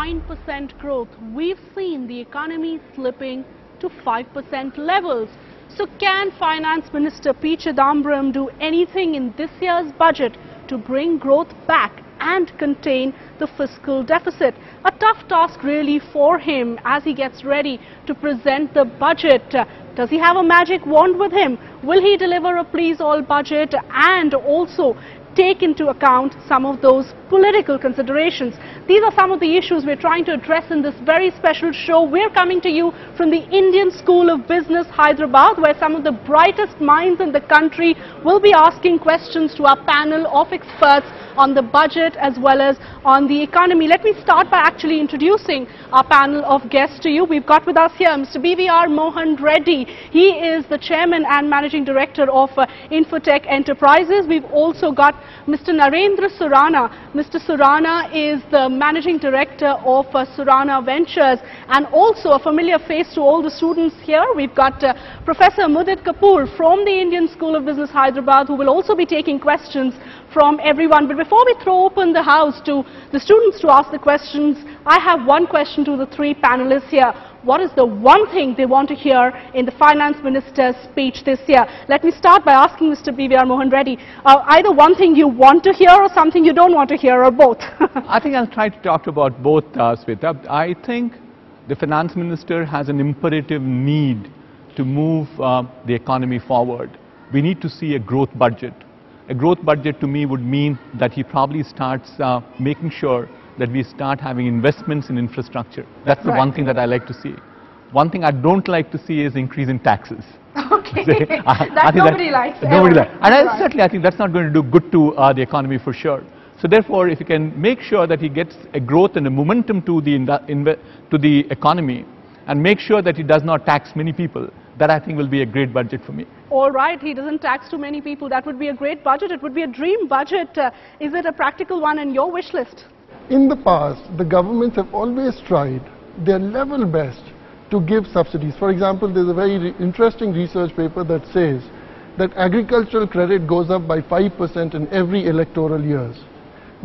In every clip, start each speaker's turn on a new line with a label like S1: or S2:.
S1: 9% growth, we've seen the economy slipping to 5% levels. So can Finance Minister P Chidambaram do anything in this year's budget to bring growth back and contain the fiscal deficit? A tough task really for him as he gets ready to present the budget. Does he have a magic wand with him? Will he deliver a please all budget and also take into account some of those political considerations? These are some of the issues we're trying to address in this very special show. We're coming to you from the Indian School of Business, Hyderabad, where some of the brightest minds in the country will be asking questions to our panel of experts on the budget as well as on the economy. Let me start by actually introducing our panel of guests to you. We've got with us here Mr. BVR Mohan Reddy. He is the Chairman and Managing Director of Infotech Enterprises. We've also got Mr. Narender Surana. Mr. Surana is the Managing Director of Surana Ventures and also a familiar face to all the students here. We've got Professor Mudit Kapoor from the Indian School of Business, Hyderabad, who will also be taking questions from everyone. But before we throw open the house to the students to ask the questions, I have one question to the three panelists here. What is the one thing they want to hear in the Finance Minister's speech this year? Let me start by asking Mr. BVR Mohan Reddy, either one thing you want to hear or something you don't want to hear, or both.
S2: I think I'll try to talk about both, Sweta. I think the Finance Minister has an imperative need to move the economy forward. We need to see a growth budget. A growth budget to me would mean that he probably starts making sure that we start having investments in infrastructure. That's the one thing that I like to see. One thing I don't like to see is increase in taxes.
S1: Okay, that nobody likes.
S2: Nobody likes. And certainly I think that's not going to do good to the economy for sure. So therefore, if you can make sure that he gets a growth and a momentum to the economy and make sure that he does not tax many people, that I think will be a great budget for me.
S1: All right, he doesn't tax too many people. That would be a great budget. It would be a dream budget. Is it a practical one in your wish list?
S3: In the past, the governments have always tried their level best to give subsidies. For example, there's a very interesting research paper that says that agricultural credit goes up by 5% in every electoral years.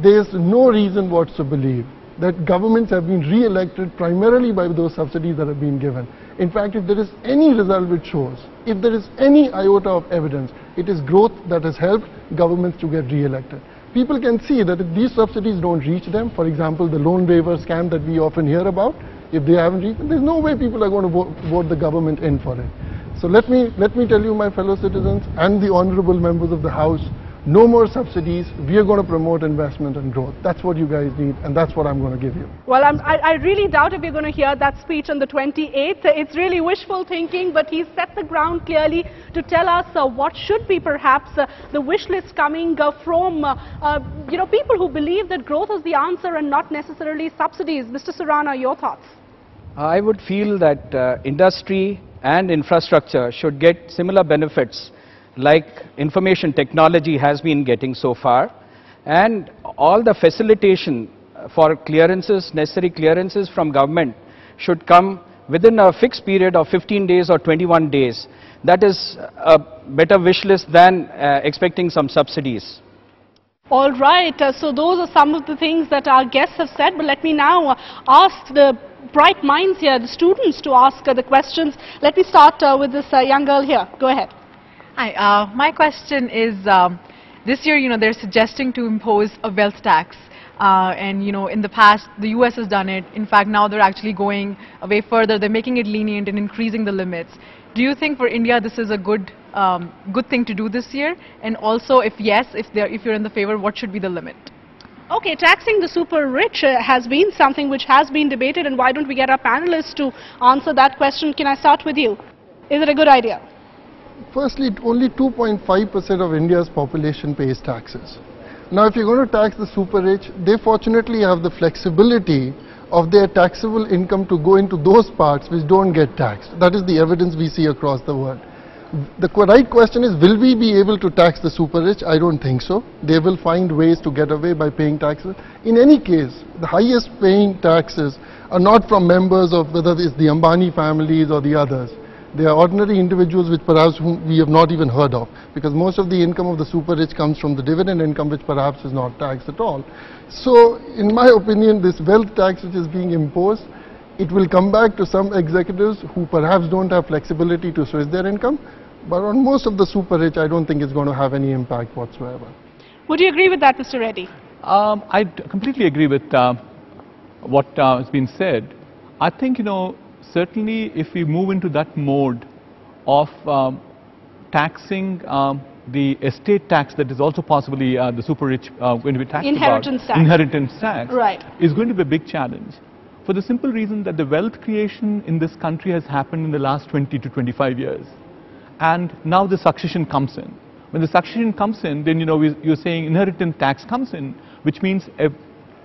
S3: There's no reason whatsoever to believe that governments have been re-elected primarily by those subsidies that have been given. In fact, if there is any result which shows, if there is any iota of evidence, it is growth that has helped governments to get re-elected. People can see that if these subsidies don't reach them, for example, the loan waiver scam that we often hear about, if they haven't reached them, there's no way people are going to vote the government in for it. So let me tell you, my fellow citizens and the honorable members of the House, no more subsidies. We are going to promote investment and growth. That's what you guys need, and that's what I'm going to give you.
S1: Well, I really doubt if you're going to hear that speech on the 28th. It's really wishful thinking, but he's set the ground clearly to tell us what should be perhaps the wish list coming from people who believe that growth is the answer and not necessarily subsidies. Mr. Surana, your thoughts?
S4: I would feel that industry and infrastructure should get similar benefits like information technology has been getting so far, and all the facilitation for clearances, necessary clearances from government should come within a fixed period of 15 days or 21 days. That is a better wish list than expecting some subsidies.
S1: All right, so those are some of the things that our guests have said, but let me now ask the bright minds here, the students, to ask the questions. Let me start with this young girl here. Go ahead.
S5: Hi, my question is, this year, they're suggesting to impose a wealth tax. And, in the past, the US has done it. In fact, now they're actually going a way further. They're making it lenient and increasing the limits. Do you think for India this is a good thing to do this year? And also, if yes, if you're in the favor, what should be the limit?
S1: Okay, taxing the super rich has been something which has been debated, and why don't we get our panelists to answer that question? Can I start with you? Is it a good idea?
S3: Firstly, only 2.5% of India's population pays taxes. Now, if you're going to tax the super rich, they fortunately have the flexibility of their taxable income to go into those parts which don't get taxed. That is the evidence we see across the world. The right question is, will we be able to tax the super rich? I don't think so. They will find ways to get away by paying taxes. In any case, the highest paying taxes are not from members of whether it's the Ambani families or the others. They are ordinary individuals which perhaps whom we have not even heard of, because most of the income of the super rich comes from the dividend income, which perhaps is not taxed at all. So in my opinion, this wealth tax which is being imposed, it will come back to some executives who perhaps don't have flexibility to switch their income, but on most of the super rich, I don't think it's going to have any impact whatsoever.
S1: Would you agree with that, Mr. Reddy?
S2: I completely agree with what has been said. I think, certainly if we move into that mode of taxing the estate tax that is also possibly the super rich going to be taxed
S1: Inheritance
S2: about,
S1: tax.
S2: inheritance tax,
S1: Right.
S2: is going to be a big challenge. For the simple reason that the wealth creation in this country has happened in the last 20 to 25 years. And now the succession comes in. When the succession comes in, then you're saying inheritance tax comes in, which means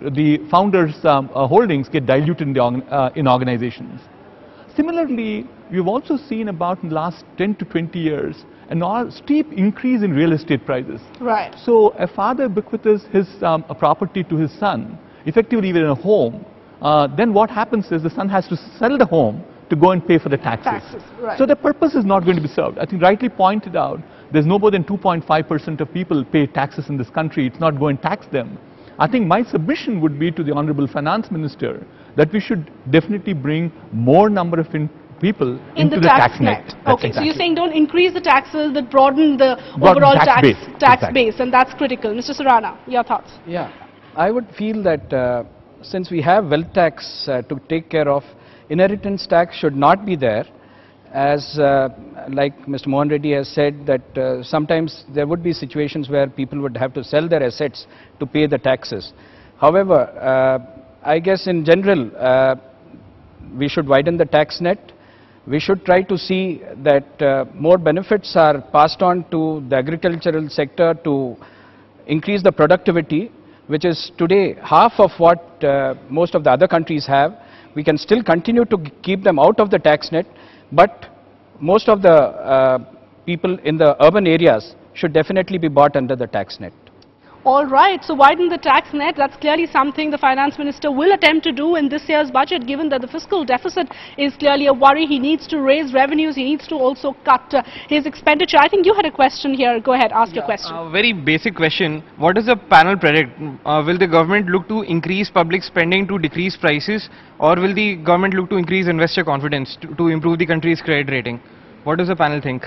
S2: the founders' holdings get diluted in organizations. Similarly, we've also seen about in the last 10 to 20 years a steep increase in real estate prices.
S1: Right.
S2: So a father bequeaths his property to his son, effectively even a home. Then what happens is the son has to sell the home to go and pay for the taxes.
S1: Right.
S2: So the purpose is not going to be served. I think rightly pointed out, there's no more than 2.5% of people pay taxes in this country. It's not going to tax them. I think my submission would be to the Honorable Finance Minister that we should definitely bring more number of people into the tax net.
S1: Okay, so you're saying don't increase the taxes, but broaden the overall tax base, and that's critical. Mr. Surana, your thoughts?
S4: Yeah, I would feel that since we have wealth tax to take care of, inheritance tax should not be there, as like Mr. Mohan Reddy has said that sometimes there would be situations where people would have to sell their assets to pay the taxes. However, I guess in general we should widen the tax net. We should try to see that more benefits are passed on to the agricultural sector to increase the productivity, which is today half of what most of the other countries have. We can still continue to keep them out of the tax net, but most of the people in the urban areas should definitely be brought under the tax net.
S1: All right, so widen the tax net, that's clearly something the Finance Minister will attempt to do in this year's budget, given that the fiscal deficit is clearly a worry. He needs to raise revenues, he needs to also cut his expenditure. I think you had a question here. Go ahead, ask your question.
S6: Very basic question. What does the panel predict? Will the government look to increase public spending to decrease prices, or will the government look to increase investor confidence to improve the country's credit rating? What does the panel think?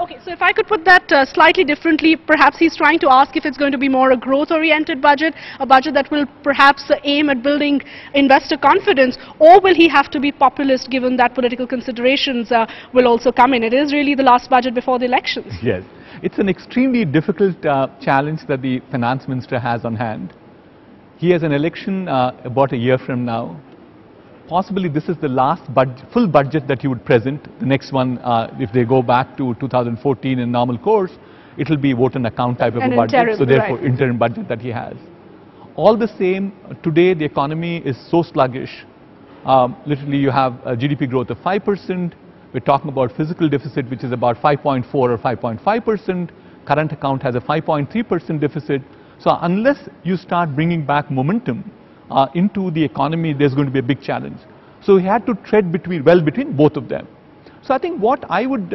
S1: Okay, so if I could put that slightly differently, perhaps he's trying to ask if it's going to be more a growth-oriented budget, a budget that will perhaps aim at building investor confidence, or will he have to be populist given that political considerations will also come in? It is really the last budget before the elections.
S2: Yes, it's an extremely difficult challenge that the Finance Minister has on hand. He has an election about a year from now. Possibly this is the last full budget that he would present. The next one, if they go back to 2014 in normal course, it will be vote on account type of a budget.
S1: Interim,
S2: so therefore,
S1: right.
S2: Interim budget that he has. All the same, today the economy is so sluggish. Literally, you have a GDP growth of 5%. We're talking about fiscal deficit, which is about 5.4 or 5.5%. Current account has a 5.3% deficit. So unless you start bringing back momentum into the economy, there's going to be a big challenge. So he had to tread between both of them. So I think what I would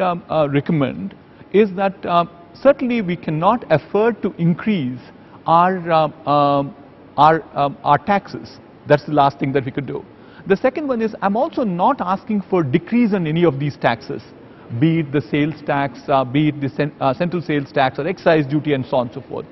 S2: recommend is that certainly we cannot afford to increase our taxes. That's the last thing that we could do. The second one is I'm also not asking for decrease in any of these taxes, be it the sales tax, be it the central sales tax or excise duty and so on and so forth.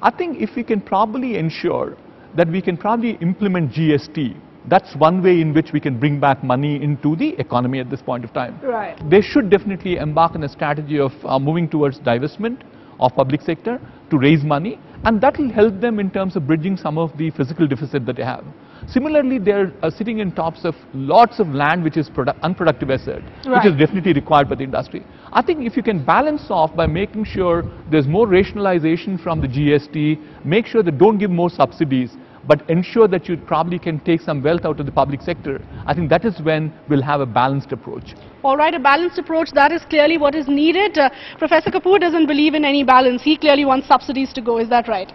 S2: I think if we can probably ensure that we can probably implement GST, that's one way in which we can bring back money into the economy at this point of time.
S1: Right.
S2: They should definitely embark on a strategy of moving towards divestment of public sector to raise money, and that will help them in terms of bridging some of the physical deficit that they have. Similarly, they're sitting in tops of lots of land which is unproductive asset,
S1: right,
S2: which is definitely required by the industry. I think if you can balance off by making sure there's more rationalization from the GST, make sure that don't give more subsidies, but ensure that you probably can take some wealth out of the public sector, I think that is when we'll have a balanced approach.
S1: All right, a balanced approach, that is clearly what is needed. Professor Kapoor doesn't believe in any balance. He clearly wants subsidies to go. Is that right?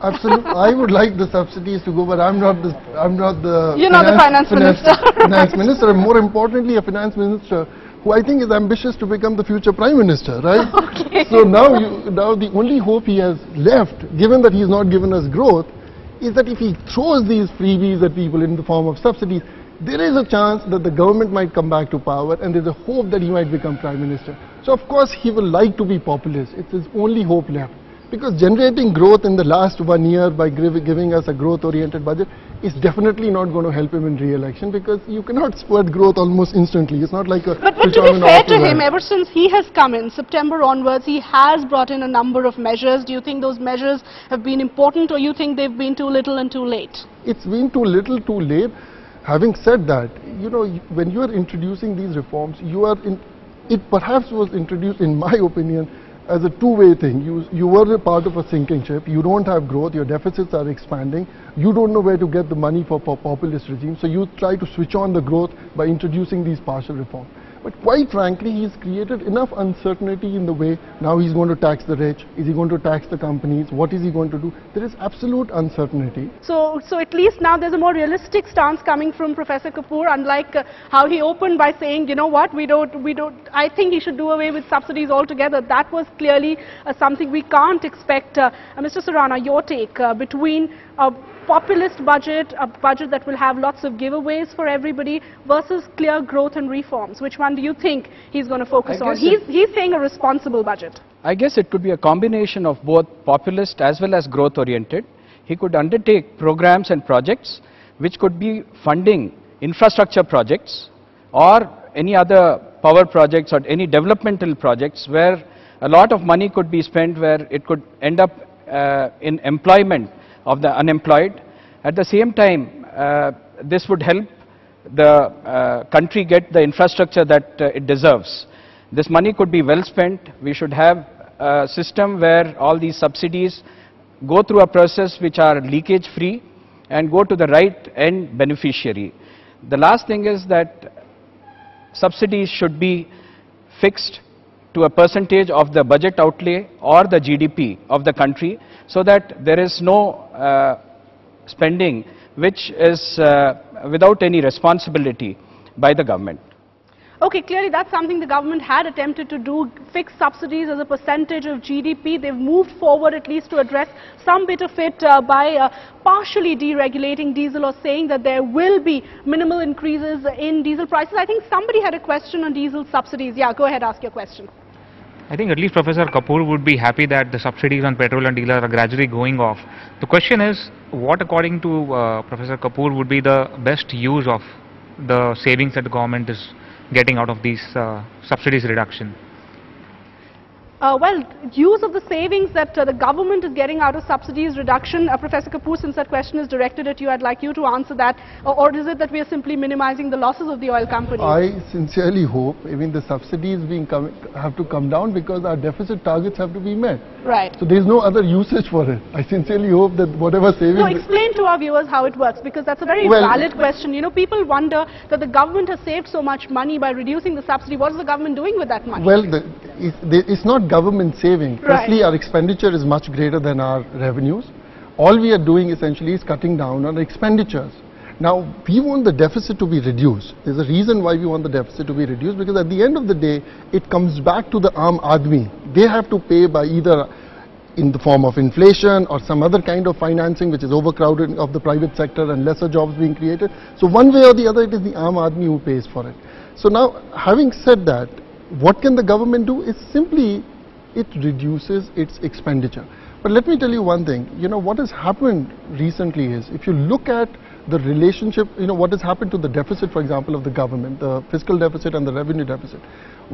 S3: Absolutely. I would like the subsidies to go, but I'm not the
S1: You're not the finance minister.
S3: Finance minister, and more importantly, a finance minister who I think is ambitious to become the future Prime Minister, right?
S1: Okay.
S3: So now the only hope he has left, given that he's not given us growth, is that if he throws these freebies at people in the form of subsidies, there is a chance that the government might come back to power and there's a hope that he might become Prime Minister. So of course he will like to be populist. It's his only hope left. Because generating growth in the last 1 year by giving us a growth-oriented budget is definitely not going to help him in re-election, because you cannot spurt growth almost instantly. It's not like a...
S1: But to be fair to him, ever since he has come in, September onwards, he has brought in a number of measures. Do you think those measures have been important, or you think they've been too little and too late?
S3: It's been too little, too late. Having said that, you know, when you are introducing these reforms, it perhaps was introduced, in my opinion, as a two-way thing. You were a part of a sinking ship. You don't have growth. Your deficits are expanding. You don't know where to get the money for populist regimes. So you try to switch on the growth by introducing these partial reforms. But quite frankly, he's created enough uncertainty in the way. Now he's going to tax the rich. Is he going to tax the companies? What is he going to do? There is absolute uncertainty.
S1: So at least now there's a more realistic stance coming from Professor Kapoor, unlike how he opened by saying, you know what, I think he should do away with subsidies altogether. That was clearly something we can't expect. Mr. Surana, your take between a populist budget, a budget that will have lots of giveaways for everybody, versus clear growth and reforms. Which one do you think he's going to focus on? He's saying a responsible budget.
S4: I guess it could be a combination of both populist as well as growth oriented. He could undertake programs and projects which could be funding infrastructure projects or any other power projects or any developmental projects where a lot of money could be spent, where it could end up in employment of the unemployed. At the same time, this would help the country get the infrastructure that it deserves. This money could be well spent. We should have a system where all these subsidies go through a process which are leakage free and go to the right end beneficiary. The last thing is that subsidies should be fixed to a percentage of the budget outlay or the GDP of the country, so that there is no spending which is without any responsibility by the government.
S1: Okay, clearly that's something the government had attempted to do, fix subsidies as a percentage of GDP. They've moved forward at least to address some bit of it by partially deregulating diesel, or saying that there will be minimal increases in diesel prices. I think somebody had a question on diesel subsidies. Yeah, go ahead, ask your question.
S7: I think at least Professor Kapoor would be happy that the subsidies on petrol and diesel are gradually going off. The question is, what according to Professor Kapoor would be the best use of the savings that the government is getting out of these subsidies reduction?
S1: Well, use of the savings that the government is getting out of subsidies reduction. Professor Kapoor, since that question is directed at you, I'd like you to answer that. Or is it that we are simply minimizing the losses of the oil companies?
S3: I sincerely hope, the subsidies have to come down, because our deficit targets have to be met.
S1: Right.
S3: So there's no other usage for it. I sincerely hope that whatever savings...
S1: No, explain to our viewers how it works, because that's a very valid question. You know, people wonder that the government has saved so much money by reducing the subsidy. What is the government doing with that money?
S3: Well, it's not government saving.
S1: Right.
S3: Firstly, our expenditure is much greater than our revenues. All we are doing essentially is cutting down on expenditures. Now, we want the deficit to be reduced. There's a reason why we want the deficit to be reduced, because at the end of the day, it comes back to the Aam Aadmi. They have to pay by either in the form of inflation or some other kind of financing which is overcrowded of the private sector and lesser jobs being created. So one way or the other, it is the Aam Aadmi who pays for it. So now, having said that, what can the government do? Is simply it reduces its expenditure. But let me tell you one thing, what has happened recently is, if you look at the relationship, what has happened to the deficit, for example, of the government, the fiscal deficit and the revenue deficit.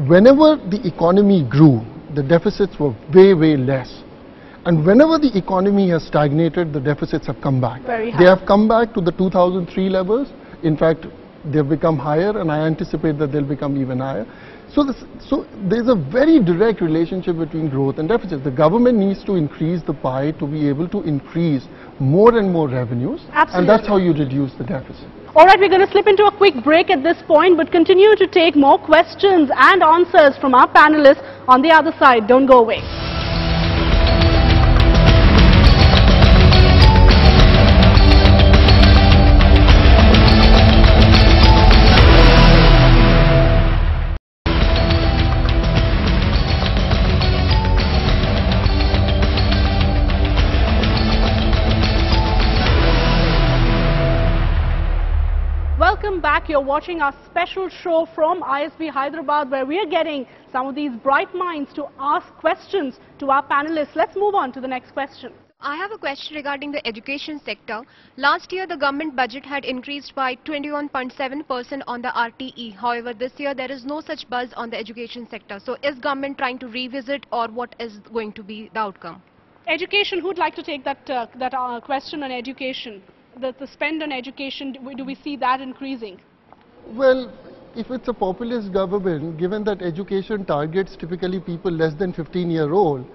S3: Whenever the economy grew, the deficits were way, way less. And whenever the economy has stagnated, the deficits have come back.
S1: Very high.
S3: They have come back to the 2003 levels. In fact, they've become higher, and I anticipate that they'll become even higher. So there's a very direct relationship between growth and deficit. The government needs to increase the pie to be able to increase more and more revenues.
S1: Absolutely.
S3: And that's how you reduce the deficit.
S1: All right, we're going to slip into a quick break at this point, but continue to take more questions and answers from our panelists on the other side. Don't go away. Welcome back. You're watching our special show from ISB Hyderabad, where we are getting some of these bright minds to ask questions to our panelists. Let's move on to the next question.
S8: I have a question regarding the education sector. Last year, the government budget had increased by 21.7% on the RTE. However, this year there is no such buzz on the education sector. So is government trying to revisit, or what is going to be the outcome?
S1: Education, who'd like to take that question on education? The spend on education, do we see that increasing?
S3: Well, if it's a populist government, given that education targets typically people less than 15-year-old,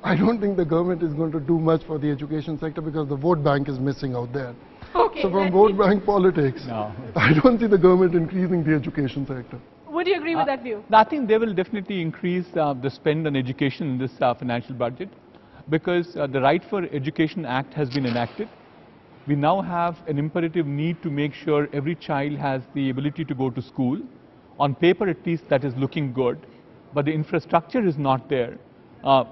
S3: I don't think the government is going to do much for the education sector because the vote bank is missing out there.
S1: Okay,
S3: so from vote bank politics,
S2: no.
S3: I don't see the government increasing the education sector.
S1: Would you agree with that view?
S2: I think they will definitely increase the spend on education in this financial budget, because the Right for Education Act has been enacted. We now have an imperative need to make sure every child has the ability to go to school. On paper, at least, that is looking good, but the infrastructure is not there.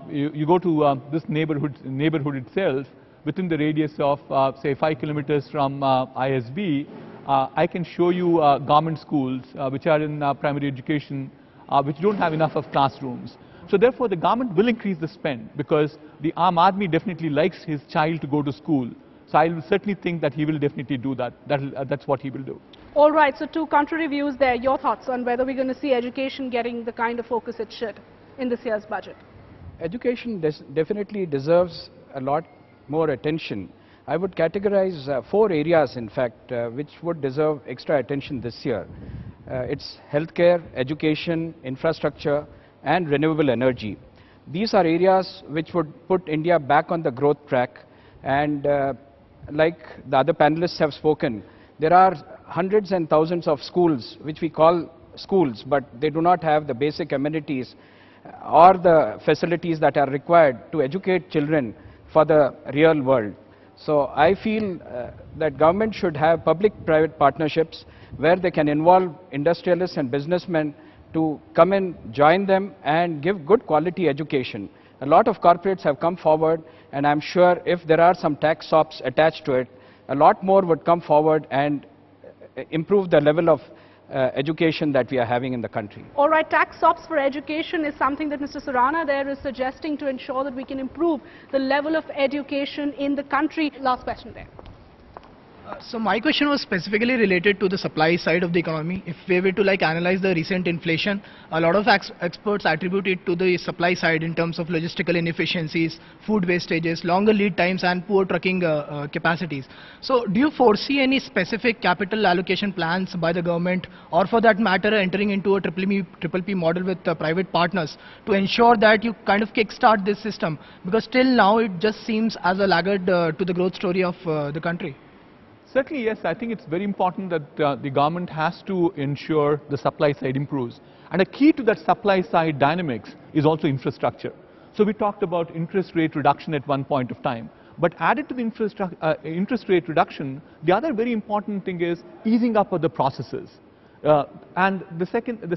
S2: You go to this neighborhood itself, within the radius of say 5 kilometers from ISB, I can show you government schools which are in primary education, which don't have enough of classrooms. So therefore the government will increase the spend, because the Aam Aadmi definitely likes his child to go to school. So I will certainly think that he will definitely do that. That's what he will do.
S1: All right, so two contrary views there. Your thoughts on whether we're going to see education getting the kind of focus it should in this year's budget?
S4: Education definitely deserves a lot more attention. I would categorize 4 areas, in fact, which would deserve extra attention this year. It's healthcare, education, infrastructure, and renewable energy. These are areas which would put India back on the growth track. And like the other panelists have spoken, there are hundreds and thousands of schools which we call schools, but they do not have the basic amenities or the facilities that are required to educate children for the real world. So I feel that government should have public-private partnerships where they can involve industrialists and businessmen to come in, join them, and give good quality education. A lot of corporates have come forward, and I'm sure if there are some tax SOPs attached to it, a lot more would come forward and improve the level of education that we are having in the country.
S1: All right, tax SOPs for education is something that Mr. Surana there is suggesting to ensure that we can improve the level of education in the country. Last question there.
S9: So my question was specifically related to the supply side of the economy. If we were to analyze the recent inflation, a lot of experts attribute it to the supply side in terms of logistical inefficiencies, food wastages, longer lead times, and poor trucking capacities. So do you foresee any specific capital allocation plans by the government, or for that matter entering into a PPP model with private partners to ensure that you kind of kickstart this system? Because till now it just seems as a laggard to the growth story of the country.
S2: Certainly, yes. I think it's very important that the government has to ensure the supply side improves. And a key to that supply side dynamics is also infrastructure. So we talked about interest rate reduction at one point of time. But added to the interest rate reduction, the other very important thing is easing up of the processes. And the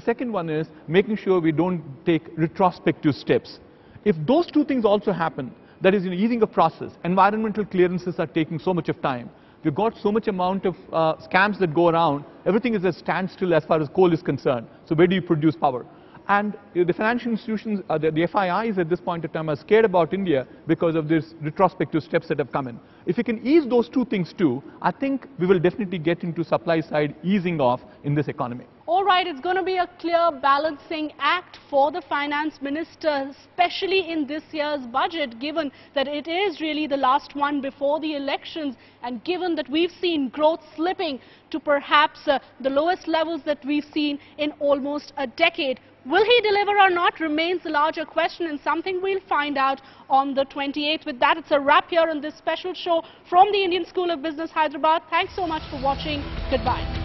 S2: second one is making sure we don't take retrospective steps. If those two things also happen, that is, easing of process, environmental clearances are taking so much of time. We've got so much amount of scams that go around. Everything is at standstill as far as coal is concerned. So where do you produce power? And the financial institutions, the FIIs at this point of time are scared about India because of these retrospective steps that have come in. If we can ease those two things too, I think we will definitely get into supply side easing off in this economy.
S1: All right, it's going to be a clear balancing act for the finance minister, especially in this year's budget, given that it is really the last one before the elections, and given that we've seen growth slipping to perhaps the lowest levels that we've seen in almost a decade. Will he deliver or not remains the larger question, and something we'll find out on the 28th. With that, it's a wrap here on this special show from the Indian School of Business, Hyderabad. Thanks so much for watching. Goodbye.